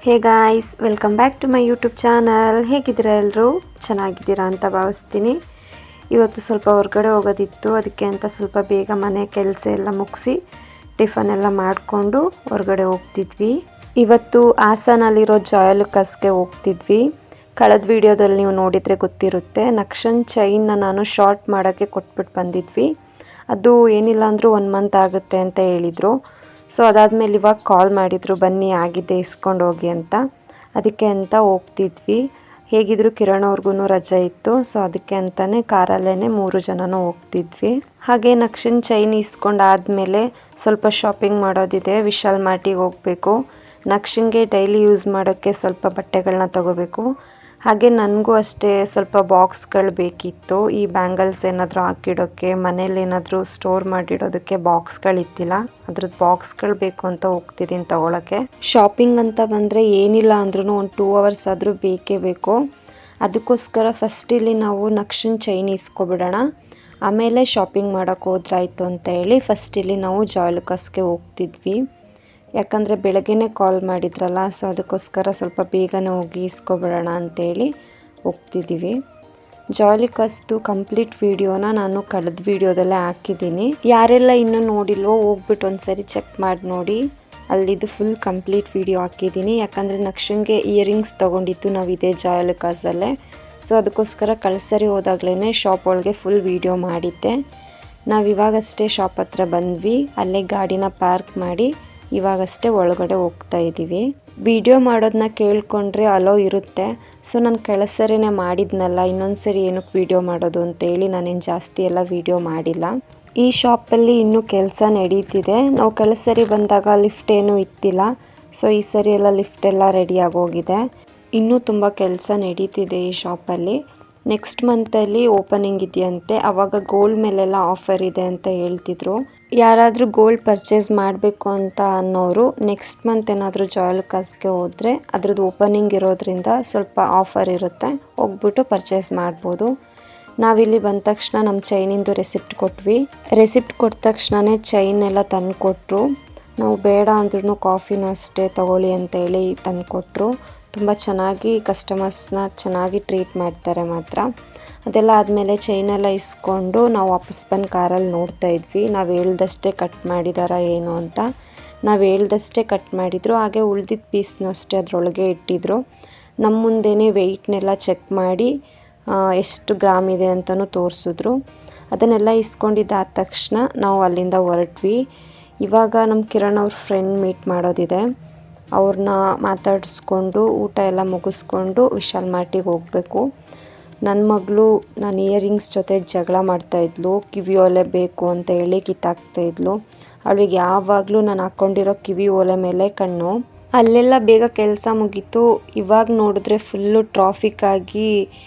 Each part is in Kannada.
Hey guys, welcome back to my YouTube channel. ಹೇಗಿದ್ದೀರಾ ಎಲ್ಲರೂ? ಚೆನ್ನಾಗಿದ್ದೀರಾ ಅಂತ ಭಾವಿಸ್ತೀನಿ. ಇವತ್ತು ಸ್ವಲ್ಪ ಹೊರಗಡೆ ಹೋಗೋದಿತ್ತು, ಅದಕ್ಕೆ ಅಂತ ಸ್ವಲ್ಪ ಬೇಗ ಮನೆ ಕೆಲಸ ಎಲ್ಲ ಮುಗಿಸಿ ಟಿಫನ್ ಎಲ್ಲ ಮಾಡಿಕೊಂಡು ಹೊರಗಡೆ ಹೋಗ್ತಿದ್ವಿ. ಇವತ್ತು ಹಾಸನಲ್ಲಿರೋ ಜಾಯಲುಕಾಸ್ಗೆ ಹೋಗ್ತಿದ್ವಿ. ಕಳೆದ ವಿಡಿಯೋದಲ್ಲಿ ನೀವು ನೋಡಿದರೆ ಗೊತ್ತಿರುತ್ತೆ, ನಕ್ಷನ್ ಚೈನ್ನ ನಾನು ಶಾರ್ಟ್ ಮಾಡೋಕ್ಕೆ ಕೊಟ್ಬಿಟ್ಟು ಬಂದಿದ್ವಿ. ಅದು ಏನಿಲ್ಲ ಅಂದರೂ 1 ಮಂತ್ ಆಗುತ್ತೆ ಅಂತ ಹೇಳಿದರು. ಸೊ ಅದಾದಮೇಲೆ ಇವಾಗ ಕಾಲ್ ಮಾಡಿದರು, ಬನ್ನಿ ಆಗಿದೆ ಇಸ್ಕೊಂಡು ಹೋಗಿ ಅಂತ. ಅದಕ್ಕೆ ಅಂತ ಹೋಗ್ತಿದ್ವಿ. ಹೇಗಿದ್ರು ಕಿರಣ್ ಅವ್ರಿಗೂ ರಜೆ ಇತ್ತು, ಸೊ ಅದಕ್ಕೆ ಅಂತಲೇ ಕಾರಲ್ಲೇ 3 ಜನನೂ ಹೋಗ್ತಿದ್ವಿ. ಹಾಗೆ ನಕ್ಷನ್ ಚೈನ್ ಇಸ್ಕೊಂಡಾದಮೇಲೆ ಸ್ವಲ್ಪ ಶಾಪಿಂಗ್ ಮಾಡೋದಿದೆ. ವಿಶಾಲ್ ಮಾರ್ಟಿಗೆ ಹೋಗಬೇಕು. ನಕ್ಷನ್ಗೆ ಡೈಲಿ ಯೂಸ್ ಮಾಡೋಕ್ಕೆ ಸ್ವಲ್ಪ ಬಟ್ಟೆಗಳನ್ನ ತಗೋಬೇಕು. ಹಾಗೆ ನನಗೂ ಅಷ್ಟೇ ಸ್ವಲ್ಪ ಬಾಕ್ಸ್ಗಳು ಬೇಕಿತ್ತು. ಈ ಬ್ಯಾಂಗಲ್ಸ್ ಏನಾದರೂ ಹಾಕಿಡೋಕ್ಕೆ, ಮನೇಲಿ ಏನಾದರೂ ಸ್ಟೋರ್ ಮಾಡಿಡೋದಕ್ಕೆ ಬಾಕ್ಸ್ಗಳಿತ್ತಿಲ್ಲ. ಅದ್ರದ್ದು ಬಾಕ್ಸ್ಗಳು ಬೇಕು ಅಂತ ಹೋಗ್ತಿದ್ದೀನಿ ತಗೊಳ್ಳೋಕ್ಕೆ. ಶಾಪಿಂಗ್ ಅಂತ ಬಂದರೆ ಏನಿಲ್ಲ ಅಂದ್ರೂ ಒಂದು 2 ಅವರ್ಸ್ ಆದರೂ ಬೇಕೇ ಬೇಕು. ಅದಕ್ಕೋಸ್ಕರ ಫಸ್ಟ್ ಇಲ್ಲಿ ನಾವು ನಕ್ಷನ್ ಚೈನ್ ಇಸ್ಕೊಬಿಡೋಣ, ಆಮೇಲೆ ಶಾಪಿಂಗ್ ಮಾಡೋಕ್ಕೆ ಹೋದ್ರಾಯ್ತು ಅಂತ ಹೇಳಿ ಫಸ್ಟ್ ಇಲ್ಲಿ ನಾವು ಜಾಯಲುಕಾಸ್ಗೆ ಹೋಗ್ತಿದ್ವಿ. ಯಾಕಂದರೆ ಬೆಳಗ್ಗೆನೇ ಕಾಲ್ ಮಾಡಿದ್ರಲ್ಲ, ಸೊ ಅದಕ್ಕೋಸ್ಕರ ಸ್ವಲ್ಪ ಬೇಗನೆ ಹೋಗಿ ಇಸ್ಕೊಬಿಡೋಣ ಅಂತೇಳಿ ಹೋಗ್ತಿದ್ದೀವಿ. ಜಾಯಲುಕಾಸ್ದು ಕಂಪ್ಲೀಟ್ ವಿಡಿಯೋನ ನಾನು ಕಳೆದ ವಿಡಿಯೋದಲ್ಲೇ ಹಾಕಿದ್ದೀನಿ. ಯಾರೆಲ್ಲ ಇನ್ನೂ ನೋಡಿಲ್ವೋ ಹೋಗ್ಬಿಟ್ಟು ಒಂದ್ಸರಿ ಚೆಕ್ ಮಾಡಿ ನೋಡಿ. ಅಲ್ಲಿದು ಫುಲ್ ಕಂಪ್ಲೀಟ್ ವಿಡಿಯೋ ಹಾಕಿದ್ದೀನಿ. ಯಾಕಂದರೆ ನಕ್ಷನ್ಗೆ ಇಯರಿಂಗ್ಸ್ ತೊಗೊಂಡಿತ್ತು ನಾವು ಇದೇ ಜಾಯಲುಕಾಸಲ್ಲೇ. ಸೊ ಅದಕ್ಕೋಸ್ಕರ ಕಳ್ಸರಿ ಹೋದಾಗ್ಲೇ ಶಾಪ್ ಒಳಗೆ ಫುಲ್ ವಿಡಿಯೋ ಮಾಡಿದ್ದೆ. ನಾವು ಇವಾಗಷ್ಟೇ ಶಾಪ್ ಹತ್ರ ಬಂದ್ವಿ. ಅಲ್ಲೇ ಗಾಡಿನ ಪಾರ್ಕ್ ಮಾಡಿ ಇವಾಗಷ್ಟೇ ಒಳಗಡೆ ಹೋಗ್ತಾ ಇದ್ದೀವಿ. ವಿಡಿಯೋ ಮಾಡೋದನ್ನ ಕೇಳ್ಕೊಂಡ್ರೆ ಅಲೋ ಇರುತ್ತೆ. ಸೊ ನಾನು ಕಳಸರಿನೇ ಮಾಡಿದ್ನಲ್ಲ, ಇನ್ನೊಂದ್ಸರಿ ಏನಕ್ಕೆ ವಿಡಿಯೋ ಮಾಡೋದು ಅಂತೇಳಿ ನಾನೇನು ಜಾಸ್ತಿ ಎಲ್ಲ ವಿಡಿಯೋ ಮಾಡಿಲ್ಲ. ಈ ಶಾಪಲ್ಲಿ ಇನ್ನೂ ಕೆಲಸ ನಡೀತಿದೆ. ನಾವು ಕಳಸರಿ ಬಂದಾಗ ಲಿಫ್ಟ್ ಏನೂ ಇತ್ತಿಲ್ಲ. ಸೊ ಈ ಸರಿ ಎಲ್ಲ ಲಿಫ್ಟ್ ಎಲ್ಲ ರೆಡಿ ಆಗೋಗಿದೆ. ಇನ್ನೂ ತುಂಬ ಕೆಲಸ ನಡೀತಿದೆ ಈ ಶಾಪಲ್ಲಿ. ನೆಕ್ಸ್ಟ್ ಮಂತಲ್ಲಿ ಓಪನಿಂಗ್ ಇದೆಯಂತೆ. ಆವಾಗ ಗೋಲ್ಡ್ ಮೇಲೆಲ್ಲ ಆಫರ್ ಇದೆ ಅಂತ ಹೇಳ್ತಿದ್ರು. ಯಾರಾದರೂ ಗೋಲ್ಡ್ ಪರ್ಚೇಸ್ ಮಾಡಬೇಕು ಅಂತ ಅನ್ನೋರು ನೆಕ್ಸ್ಟ್ ಮಂತ್ ಏನಾದರೂ ಜಾಯಲುಕಾಸ್ಗೆ ಹೋದರೆ ಅದ್ರದ್ದು ಓಪನಿಂಗ್ ಇರೋದ್ರಿಂದ ಸ್ವಲ್ಪ ಆಫರ್ ಇರುತ್ತೆ, ಹೋಗ್ಬಿಟ್ಟು ಪರ್ಚೇಸ್ ಮಾಡ್ಬೋದು. ನಾವಿಲ್ಲಿ ಬಂದ ತಕ್ಷಣ ನಮ್ಮ ಚೈನಿಂದು ರೆಸಿಪ್ಟ್ ಕೊಟ್ವಿ. ರೆಸಿಪ್ಟ್ ಕೊಟ್ಟ ತಕ್ಷಣವೇ ಚೈನ್ ಎಲ್ಲ ತಂದು ಕೊಟ್ಟರು. ನಾವು ಬೇಡ ಅಂದ್ರೂ ಕಾಫಿನೂ ಅಷ್ಟೇ ತಗೊಳ್ಳಿ ಅಂತೇಳಿ ತಂದು ಕೊಟ್ಟರು. ತುಂಬ ಚೆನ್ನಾಗಿ ಕಸ್ಟಮರ್ಸ್ನ ಚೆನ್ನಾಗಿ ಟ್ರೀಟ್ ಮಾಡ್ತಾರೆ ಮಾತ್ರ. ಅದೆಲ್ಲ ಆದಮೇಲೆ ಚೈನೆಲ್ಲ ಇಸ್ಕೊಂಡು ನಾವು ವಾಪಸ್ ಬಂದು ಕಾರಲ್ಲಿ ನೋಡ್ತಾ ಇದ್ವಿ. ನಾವು ಹೇಳ್ದಷ್ಟೇ ಕಟ್ ಮಾಡಿದಾರಾ ಏನು ಅಂತ. ನಾವು ಹೇಳ್ದಷ್ಟೇ ಕಟ್ ಮಾಡಿದರು. ಹಾಗೆ ಉಳ್ದಿದ್ದ ಪೀಸ್ನೂ ಅಷ್ಟೇ ಅದರೊಳಗೆ ಇಟ್ಟಿದ್ರು. ನಮ್ಮ ಮುಂದೆನೇ ವೆಯ್ಟ್ನೆಲ್ಲ ಚೆಕ್ ಮಾಡಿ ಎಷ್ಟು ಗ್ರಾಮ್ ಇದೆ ಅಂತಲೂ ತೋರಿಸಿದ್ರು. ಅದನ್ನೆಲ್ಲ ಇಸ್ಕೊಂಡಿದ್ದಾದ ತಕ್ಷಣ ನಾವು ಅಲ್ಲಿಂದ ಹೊರಟ್ವಿ. ಇವಾಗ ನಮ್ಮ ಕಿರಣ್ ಅವ್ರ ಫ್ರೆಂಡ್ ಮೀಟ್ ಮಾಡೋದಿದೆ. ಅವ್ರನ್ನ ಮಾತಾಡಿಸ್ಕೊಂಡು ಊಟ ಎಲ್ಲ ಮುಗಿಸ್ಕೊಂಡು ವಿಶಾಲ್ ಮಾರ್ಟಿಗೆ ಹೋಗಬೇಕು. ನನ್ನ ಮಗಳು ನಾನು ಇಯರಿಂಗ್ಸ್ ಜೊತೆ ಜಗಳ ಮಾಡ್ತಾಯಿದ್ಲು. ಕಿವಿ ಓಲೆ ಬೇಕು ಅಂತ ಹೇಳಿ ಕಿತ್ತಾಕ್ತಾಯಿದ್ಲು. ಅವಳಿಗೆ ಯಾವಾಗಲೂ ನಾನು ಹಾಕ್ಕೊಂಡಿರೋ ಕಿವಿ ಓಲೆ ಮೇಲೆ ಕಣ್ಣು. ಅಲ್ಲೆಲ್ಲ ಬೇಗ ಕೆಲಸ ಮುಗೀತು. ಇವಾಗ ನೋಡಿದ್ರೆ ಫುಲ್ಲು ಟ್ರಾಫಿಕ್ ಆಗಿ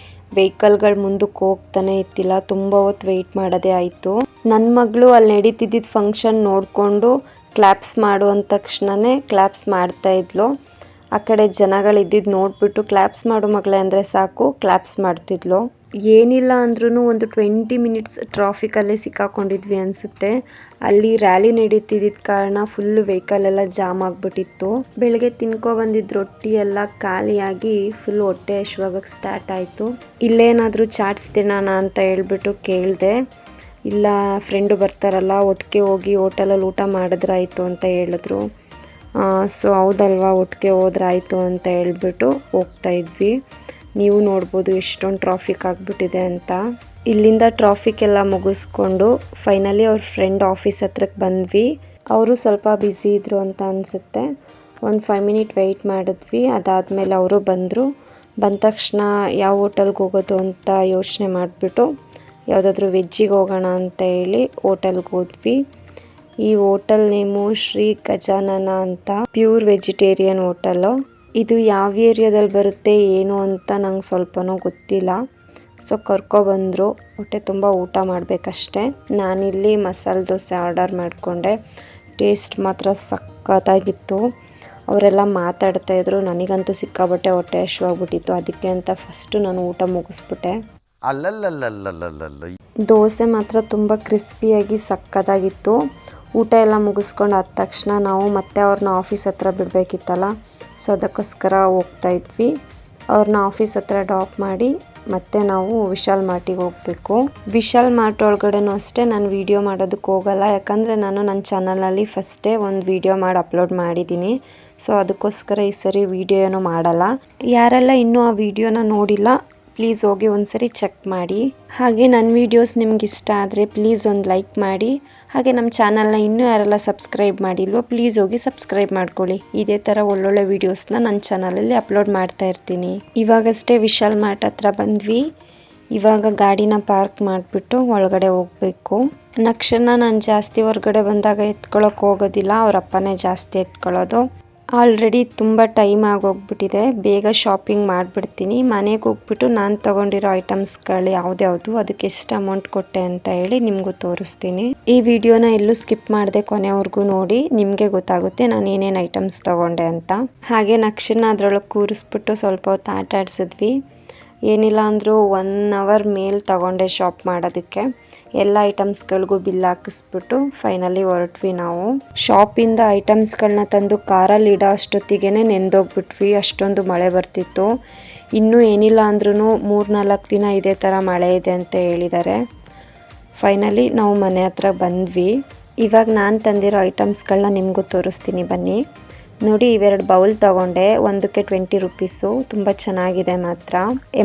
ವೆಹಿಕಲ್ಗಳು ಮುಂದಕ್ಕೆ ಹೋಗ್ತಾನೆ ಇತ್ತಿಲ್ಲ. ತುಂಬ ಹೊತ್ತು ವೆಯ್ಟ್ ಮಾಡೋದೇ ಆಯಿತು. ನನ್ನ ಮಗಳು ಅಲ್ಲಿ ನಡೀತಿದ್ದಿದ್ದು ಫಂಕ್ಷನ್ ನೋಡಿಕೊಂಡು ಕ್ಲಾಪ್ಸ್ ಮಾಡು ಅಂದ ತಕ್ಷಣವೇ ಕ್ಲಾಪ್ಸ್ ಮಾಡ್ತಾಯಿದ್ಲು. ಆ ಕಡೆ ಜನಗಳಿದ್ದಿದ್ದು ನೋಡಿಬಿಟ್ಟು ಕ್ಲಾಪ್ಸ್ ಮಾಡು ಮಗಳೇ ಅಂದರೆ ಸಾಕು ಕ್ಲಾಪ್ಸ್ ಮಾಡ್ತಿದ್ಲು. ಏನಿಲ್ಲ ಅಂದ್ರೂ ಒಂದು 20 ಮಿನಿಟ್ಸ್ ಟ್ರಾಫಿಕಲ್ಲೇ ಸಿಕ್ಕಾಕೊಂಡಿದ್ವಿ ಅನಿಸುತ್ತೆ. ಅಲ್ಲಿ ರ್ಯಾಲಿ ನಡೀತಿದ್ದ ಕಾರಣ ಫುಲ್ ವೆಹಿಕಲ್ ಎಲ್ಲ ಜಾಮ್ ಆಗಿಬಿಟ್ಟಿತ್ತು. ಬೆಳಗ್ಗೆ ತಿನ್ಕೊಬಂದಿದ್ದ ರೊಟ್ಟಿ ಎಲ್ಲ ಖಾಲಿಯಾಗಿ ಫುಲ್ ಹೊಟ್ಟೆ ಹಶ್ವಾಗಕ್ಕೆ ಸ್ಟಾರ್ಟ್ ಆಯಿತು. ಇಲ್ಲೇನಾದರೂ ಚಾಟ್ಸ್ ತಿನ್ನೋಣ ಅಂತ ಹೇಳ್ಬಿಟ್ಟು ಕೇಳಿದೆ. ಇಲ್ಲ ಫ್ರೆಂಡು ಬರ್ತಾರಲ್ಲ ಒಟ್ಟಿಗೆ ಹೋಗಿ ಹೋಟೆಲಲ್ಲಿ ಊಟ ಮಾಡಿದ್ರಾಯ್ತು ಅಂತ ಹೇಳಿದ್ರು. ಸೊ ಹೌದಲ್ವಾ, ಒಟ್ಟಿಗೆ ಹೋದ್ರಾಯ್ತು ಅಂತ ಹೇಳ್ಬಿಟ್ಟು ಹೋಗ್ತಾ ಇದ್ವಿ. ನೀವು ನೋಡ್ಬೋದು ಎಷ್ಟೊಂದು ಟ್ರಾಫಿಕ್ ಆಗಿಬಿಟ್ಟಿದೆ ಅಂತ. ಇಲ್ಲಿಂದ ಟ್ರಾಫಿಕ್ ಎಲ್ಲ ಮುಗಿಸ್ಕೊಂಡು ಫೈನಲಿ ಅವ್ರ ಫ್ರೆಂಡ್ ಆಫೀಸ್ ಹತ್ರಕ್ಕೆ ಬಂದ್ವಿ. ಅವರು ಸ್ವಲ್ಪ ಬ್ಯುಸಿ ಇದ್ದರು ಅಂತ ಅನಿಸುತ್ತೆ. ಒಂದು 5 ಮಿನಿಟ್ ವೆಯ್ಟ್ ಮಾಡಿದ್ವಿ. ಅದಾದಮೇಲೆ ಅವರು ಬಂದರು. ಬಂದ ತಕ್ಷಣ ಯಾವ ಹೋಟೆಲ್ಗೆ ಹೋಗೋದು ಅಂತ ಯೋಚನೆ ಮಾಡಿಬಿಟ್ಟು ಯಾವುದಾದ್ರೂ ವೆಜ್ಜಿಗೆ ಹೋಗೋಣ ಅಂತ ಹೇಳಿ ಹೋಟೆಲ್ಗೆ ಹೋದ್ವಿ. ಈ ಹೋಟೆಲ್ ನೇಮು ಶ್ರೀ ಗಜಾನನ ಅಂತ, ಪ್ಯೂರ್ ವೆಜಿಟೇರಿಯನ್ ಹೋಟೆಲು. ಇದು ಯಾವ ಏರಿಯಾದಲ್ಲಿ ಬರುತ್ತೆ ಏನು ಅಂತ ನಂಗೆ ಸ್ವಲ್ಪನೂ ಗೊತ್ತಿಲ್ಲ. ಸೊ ಕರ್ಕೊಬಂದರು. ಹೊಟ್ಟೆ ತುಂಬ ಊಟ ಮಾಡಬೇಕಷ್ಟೆ. ನಾನಿಲ್ಲಿ ಮಸಾಲೆ ದೋಸೆ ಆರ್ಡರ್ ಮಾಡಿಕೊಂಡೆ. ಟೇಸ್ಟ್ ಮಾತ್ರ ಸಖತ್ತಾಗಿತ್ತು. ಅವರೆಲ್ಲ ಮಾತಾಡ್ತಾಯಿದ್ರು. ನನಗಂತೂ ಸಿಕ್ಕಾಬಟ್ಟೆ ಹೊಟ್ಟೆ ಹಶ್ವಾಗ್ಬಿಟ್ಟಿತ್ತು. ಅದಕ್ಕೆ ಅಂತ ಫಸ್ಟು ನಾನು ಊಟ ಮುಗಿಸ್ಬಿಟ್ಟೆ. ದೋಸೆ ಮಾತ್ರ ತುಂಬ ಕ್ರಿಸ್ಪಿಯಾಗಿ ಸಕ್ಕತ್ತಾಗಿತ್ತು. ಊಟ ಎಲ್ಲ ಮುಗಿಸ್ಕೊಂಡು ಆದ ತಕ್ಷಣ ನಾವು ಮತ್ತೆ ಅವ್ರನ್ನ ಆಫೀಸ್ ಹತ್ರ ಬಿಡಬೇಕಿತ್ತಲ್ಲ, ಸೊ ಅದಕ್ಕೋಸ್ಕರ ಹೋಗ್ತಾ ಇದ್ವಿ. ಅವ್ರನ್ನ ಆಫೀಸ್ ಹತ್ರ ಡ್ರಾಪ್ ಮಾಡಿ ಮತ್ತೆ ನಾವು ವಿಶಾಲ್ ಮಾರ್ಟಿಗೆ ಹೋಗಬೇಕು. ವಿಶಾಲ್ ಮಾರ್ಟ್ ಒಳಗಡೆನೂ ಅಷ್ಟೇ ನಾನು ವಿಡಿಯೋ ಮಾಡೋದಕ್ಕೆ ಹೋಗಲ್ಲ, ಯಾಕಂದರೆ ನಾನು ನನ್ನ ಚಾನಲಲ್ಲಿ ಫಸ್ಟೇ ಒಂದು ವಿಡಿಯೋ ಮಾಡಿ ಅಪ್ಲೋಡ್ ಮಾಡಿದ್ದೀನಿ. ಸೊ ಅದಕ್ಕೋಸ್ಕರ ಈ ಸರಿ ವಿಡಿಯೋ ಏನೂ ಮಾಡಲ್ಲ. ಯಾರೆಲ್ಲ ಇನ್ನೂ ಆ ವಿಡಿಯೋನ ನೋಡಿಲ್ಲ ಪ್ಲೀಸ್ ಹೋಗಿ ಒಂದ್ಸರಿ ಚೆಕ್ ಮಾಡಿ. ಹಾಗೆ ನನ್ನ ವೀಡಿಯೋಸ್ ನಿಮ್ಗೆ ಇಷ್ಟ ಆದರೆ ಪ್ಲೀಸ್ ಒಂದು ಲೈಕ್ ಮಾಡಿ. ಹಾಗೆ ನಮ್ಮ ಚಾನಲ್ನ ಇನ್ನೂ ಯಾರೆಲ್ಲ ಸಬ್ಸ್ಕ್ರೈಬ್ ಮಾಡಿಲ್ವೋ ಪ್ಲೀಸ್ ಹೋಗಿ ಸಬ್ಸ್ಕ್ರೈಬ್ ಮಾಡ್ಕೊಳ್ಳಿ. ಇದೇ ಥರ ಒಳ್ಳೊಳ್ಳೆ ವೀಡಿಯೋಸ್ನ ನನ್ನ ಚಾನಲಲ್ಲಿ ಅಪ್ಲೋಡ್ ಮಾಡ್ತಾ ಇರ್ತೀನಿ. ಇವಾಗಷ್ಟೇ ವಿಶಾಲ್ ಮಾರ್ಟ್ ಹತ್ರ ಬಂದ್ವಿ. ಇವಾಗ ಗಾಡಿನ ಪಾರ್ಕ್ ಮಾಡಿಬಿಟ್ಟು ಒಳಗಡೆ ಹೋಗಬೇಕು. ನಕ್ಷನ ನಾನು ಜಾಸ್ತಿ ಹೊರಗಡೆ ಬಂದಾಗ ಎತ್ಕೊಳ್ಳೋಕೆ ಹೋಗೋದಿಲ್ಲ, ಅವ್ರ ಅಪ್ಪನೇ ಜಾಸ್ತಿ ಎತ್ಕೊಳ್ಳೋದು. ಆಲ್ರೆಡಿ ತುಂಬ ಟೈಮ್ ಆಗೋಗ್ಬಿಟ್ಟಿದೆ, ಬೇಗ ಶಾಪಿಂಗ್ ಮಾಡಿಬಿಡ್ತೀನಿ. ಮನೆಗೆ ಹೋಗ್ಬಿಟ್ಟು ನಾನು ತೊಗೊಂಡಿರೋ ಐಟಮ್ಸ್ಗಳು ಯಾವ್ದ್ಯಾವುದು, ಅದಕ್ಕೆ ಎಷ್ಟು ಅಮೌಂಟ್ ಕೊಟ್ಟೆ ಅಂತ ಹೇಳಿ ನಿಮಗೂ ತೋರಿಸ್ತೀನಿ. ಈ ವಿಡಿಯೋನ ಎಲ್ಲೂ ಸ್ಕಿಪ್ ಮಾಡದೆ ಕೊನೆವರೆಗೂ ನೋಡಿ, ನಿಮಗೆ ಗೊತ್ತಾಗುತ್ತೆ ನಾನು ಏನೇನು ಐಟಮ್ಸ್ ತೊಗೊಂಡೆ ಅಂತ. ಹಾಗೆ ನಕ್ಷನ ಅದರೊಳಗೆ ಕೂರಿಸ್ಬಿಟ್ಟು ಸ್ವಲ್ಪ ಹೊತ್ತು ಆಟ ಆಡಿಸಿದ್ವಿ. ಏನಿಲ್ಲ ಅಂದರೂ 1 ಅವರ್ ಮೇಲೆ ತಗೊಂಡೆ ಶಾಪ್ ಮಾಡೋದಕ್ಕೆ. ಎಲ್ಲ ಐಟಮ್ಸ್ಗಳಿಗೂ ಬಿಲ್ ಹಾಕಿಸ್ಬಿಟ್ಟು ಫೈನಲಿ ಹೊರಟ್ವಿ ನಾವು. ಶಾಪಿಂದ ಐಟಮ್ಸ್ಗಳನ್ನ ತಂದು ಕಾರಲ್ಲಿ ಇಡೋ ಅಷ್ಟೊತ್ತಿಗೆ ನೆಂದೋಗ್ಬಿಟ್ವಿ, ಅಷ್ಟೊಂದು ಮಳೆ ಬರ್ತಿತ್ತು. ಇನ್ನೂ ಏನಿಲ್ಲ ಅಂದ್ರೂ 3-4 ದಿನ ಇದೇ ಥರ ಮಳೆ ಇದೆ ಅಂತ ಹೇಳಿದ್ದಾರೆ. ಫೈನಲಿ ನಾವು ಮನೆ ಹತ್ರ ಬಂದ್ವಿ. ಇವಾಗ ನಾನು ತಂದಿರೋ ಐಟಮ್ಸ್ಗಳನ್ನ ನಿಮಗೂ ತೋರಿಸ್ತೀನಿ ಬನ್ನಿ. ನೋಡಿ, ಇವೆರಡು ಬೌಲ್ ತೊಗೊಂಡೆ, ಒಂದಕ್ಕೆ 20 ರುಪೀಸು. ತುಂಬ ಚೆನ್ನಾಗಿದೆ ಮಾತ್ರ.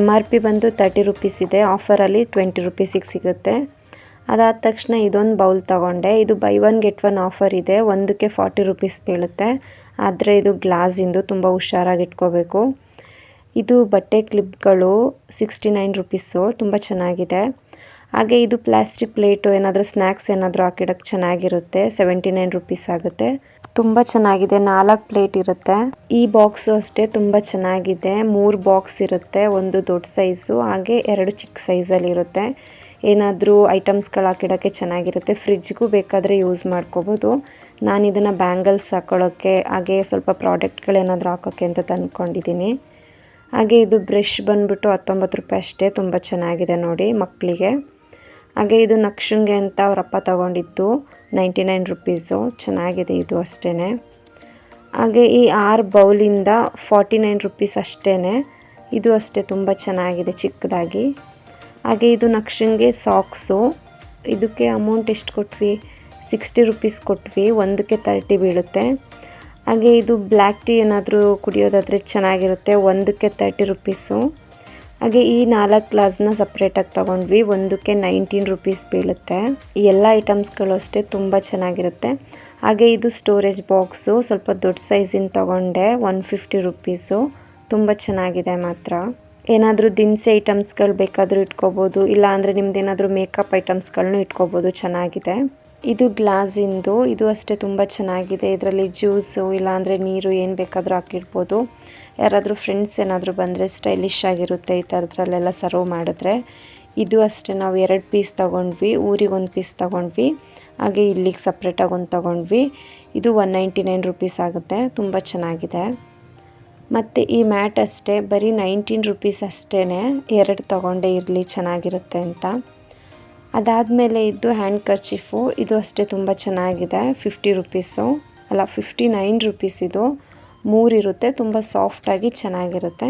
MRP ಬಂದು 30 ರುಪೀಸ್ ಇದೆ, ಆಫರಲ್ಲಿ 20 ರುಪೀಸಿಗೆ ಸಿಗುತ್ತೆ. ಅದಾದ ತಕ್ಷಣ ಇದೊಂದು ಬೌಲ್ ತೊಗೊಂಡೆ. ಇದು ಬೈ 1 ಗೆಟ್ 1 ಆಫರ್ ಇದೆ, ಒಂದಕ್ಕೆ 40 ರುಪೀಸ್ ಬೀಳುತ್ತೆ. ಆದರೆ ಇದು ಗ್ಲಾಸಿಂದು, ತುಂಬ ಹುಷಾರಾಗಿ ಇಟ್ಕೋಬೇಕು. ಇದು ಬಟ್ಟೆ ಕ್ಲಿಪ್ಗಳು 69 ರುಪೀಸು, ತುಂಬ ಚೆನ್ನಾಗಿದೆ. ಹಾಗೆ ಇದು ಪ್ಲಾಸ್ಟಿಕ್ ಪ್ಲೇಟು, ಏನಾದರೂ ಸ್ನ್ಯಾಕ್ಸ್ ಏನಾದರೂ ಹಾಕಿಡೋಕ್ಕೆ ಚೆನ್ನಾಗಿರುತ್ತೆ, 79 ರುಪೀಸ್ ಆಗುತ್ತೆ. ತುಂಬ ಚೆನ್ನಾಗಿದೆ, 4 ಪ್ಲೇಟ್ ಇರುತ್ತೆ. ಈ ಬಾಕ್ಸು ಅಷ್ಟೇ ತುಂಬ ಚೆನ್ನಾಗಿದೆ, 3 ಬಾಕ್ಸ್ ಇರುತ್ತೆ, ಒಂದು ದೊಡ್ಡ ಸೈಜು ಹಾಗೆ 2 ಚಿಕ್ಕ ಸೈಜಲ್ಲಿ ಇರುತ್ತೆ. ಏನಾದರೂ ಐಟಮ್ಸ್ಗಳು ಹಾಕಿಡೋಕ್ಕೆ ಚೆನ್ನಾಗಿರುತ್ತೆ, ಫ್ರಿಜ್ಗೂ ಬೇಕಾದರೆ ಯೂಸ್ ಮಾಡ್ಕೋಬೋದು. ನಾನು ಇದನ್ನು ಬ್ಯಾಂಗಲ್ಸ್ ಹಾಕೊಳ್ಳೋಕ್ಕೆ ಹಾಗೆ ಸ್ವಲ್ಪ ಪ್ರಾಡಕ್ಟ್ಗಳೇನಾದರೂ ಹಾಕೋಕ್ಕೆ ಅಂತ ತಂದ್ಕೊಂಡಿದ್ದೀನಿ. ಹಾಗೆ ಇದು ಬ್ರಷ್ ಬಂದುಬಿಟ್ಟು 19 ರೂಪಾಯಿ ಅಷ್ಟೇ, ತುಂಬ ಚೆನ್ನಾಗಿದೆ ನೋಡಿ ಮಕ್ಕಳಿಗೆ. ಹಾಗೆ ಇದು ನಕ್ಷಂಗೆ ಅಂತ ಅವರಪ್ಪ ತಗೊಂಡಿದ್ದು 99 ರುಪೀಸು, ಚೆನ್ನಾಗಿದೆ ಇದು ಅಷ್ಟೇ. ಹಾಗೆ ಈ 6 ಬೌಲಿಂದ 49 ರುಪೀಸ್ ಅಷ್ಟೇ, ಇದು ಅಷ್ಟೇ ತುಂಬ ಚೆನ್ನಾಗಿದೆ ಚಿಕ್ಕದಾಗಿ. ಹಾಗೆ ಇದು ನಕ್ಷಂಗೆ ಸಾಕ್ಸು, ಇದಕ್ಕೆ ಅಮೌಂಟ್ ಎಷ್ಟು ಕೊಟ್ವಿ, 60 ರುಪೀಸ್ ಕೊಟ್ವಿ, ಒಂದಕ್ಕೆ 30 ಬೀಳುತ್ತೆ. ಹಾಗೆ ಇದು ಬ್ಲ್ಯಾಕ್ ಟೀ ಏನಾದರೂ ಕುಡಿಯೋದಾದರೆ ಚೆನ್ನಾಗಿರುತ್ತೆ, ಒಂದಕ್ಕೆ 30 ರುಪೀಸು. ಹಾಗೆ ಈ 4 ಗ್ಲಾಸ್ನ ಸಪ್ರೇಟಾಗಿ ತೊಗೊಂಡ್ವಿ, ಒಂದಕ್ಕೆ 19 ರುಪೀಸ್ ಬೀಳುತ್ತೆ. ಈ ಎಲ್ಲ ಐಟಮ್ಸ್ಗಳು ಅಷ್ಟೇ ತುಂಬ ಚೆನ್ನಾಗಿರುತ್ತೆ. ಹಾಗೆ ಇದು ಸ್ಟೋರೇಜ್ ಬಾಕ್ಸು, ಸ್ವಲ್ಪ ದೊಡ್ಡ ಸೈಜಿನ ತೊಗೊಂಡೆ, 150 ರುಪೀಸು, ತುಂಬ ಚೆನ್ನಾಗಿದೆ ಮಾತ್ರ. ಏನಾದರೂ ದಿನಸಿ ಐಟಮ್ಸ್ಗಳು ಬೇಕಾದರೂ ಇಟ್ಕೋಬೋದು, ಇಲ್ಲ ಅಂದರೆ ನಿಮ್ದೇನಾದರೂ ಮೇಕಪ್ ಐಟಮ್ಸ್ಗಳನ್ನೂ ಇಟ್ಕೋಬೋದು, ಚೆನ್ನಾಗಿದೆ. ಇದು ಗ್ಲಾಸಿಂದು, ಇದು ಅಷ್ಟೇ ತುಂಬ ಚೆನ್ನಾಗಿದೆ. ಇದರಲ್ಲಿ ಜ್ಯೂಸು ಇಲ್ಲಾಂದರೆ ನೀರು ಏನು ಬೇಕಾದರೂ ಹಾಕಿಡ್ಬೋದು. ಯಾರಾದರೂ ಫ್ರೆಂಡ್ಸ್ ಏನಾದರೂ ಬಂದರೆ ಸ್ಟೈಲಿಶ್ ಆಗಿರುತ್ತೆ ಈ ಥರದ್ರಲ್ಲೆಲ್ಲ ಸರ್ವ್ ಮಾಡಿದ್ರೆ. ಇದು ಅಷ್ಟೇ, ನಾವು 2 ಪೀಸ್ ತೊಗೊಂಡ್ವಿ, ಊರಿಗೆ 1 ಪೀಸ್ ತೊಗೊಂಡ್ವಿ, ಹಾಗೆ ಇಲ್ಲಿಗೆ ಸಪ್ರೇಟಾಗಿ ಒಂದು ತೊಗೊಂಡ್ವಿ. ಇದು 199 ರುಪೀಸ್ ಆಗುತ್ತೆ, ತುಂಬ ಚೆನ್ನಾಗಿದೆ. ಮತ್ತು ಈ ಮ್ಯಾಟ್ ಅಷ್ಟೇ, ಬರೀ 19 ರುಪೀಸ್ ಅಷ್ಟೇ, 2 ತೊಗೊಂಡೆ ಇರಲಿ ಚೆನ್ನಾಗಿರುತ್ತೆ ಅಂತ. ಅದಾದಮೇಲೆ ಇದು ಹ್ಯಾಂಡ್ ಕರ್ಚೀಫು, ಇದು ಅಷ್ಟೇ ತುಂಬ ಚೆನ್ನಾಗಿದೆ, 50 ರುಪೀಸು ಅಲ್ಲ 59 ರುಪೀಸ್. ಇದು 3 ಇರುತ್ತೆ, ತುಂಬ ಸಾಫ್ಟಾಗಿ ಚೆನ್ನಾಗಿರುತ್ತೆ.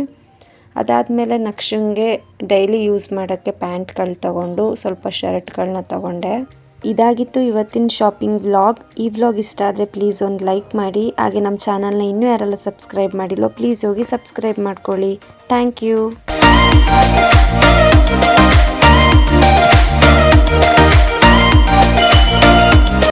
ಅದಾದಮೇಲೆ ನಕ್ಷಂಗೆ ಡೈಲಿ ಯೂಸ್ ಮಾಡೋಕ್ಕೆ ಪ್ಯಾಂಟ್ಗಳು ತೊಗೊಂಡು ಸ್ವಲ್ಪ ಶರ್ಟ್ಗಳನ್ನ ತೊಗೊಂಡೆ. ಇದಾಗಿತ್ತು ಇವತ್ತಿನ ಶಾಪಿಂಗ್ ವ್ಲಾಗ್. ಈ ವ್ಲಾಗ್ ಇಷ್ಟ ಆದರೆ ಪ್ಲೀಸ್ ಒಂದು ಲೈಕ್ ಮಾಡಿ. ಹಾಗೆ ನಮ್ಮ ಚಾನಲ್ನ ಇನ್ನೂ ಯಾರೆಲ್ಲ ಸಬ್ಸ್ಕ್ರೈಬ್ ಮಾಡಿಲ್ಲೋ ಪ್ಲೀಸ್ ಹೋಗಿ ಸಬ್ಸ್ಕ್ರೈಬ್ ಮಾಡ್ಕೊಳ್ಳಿ. Thank you.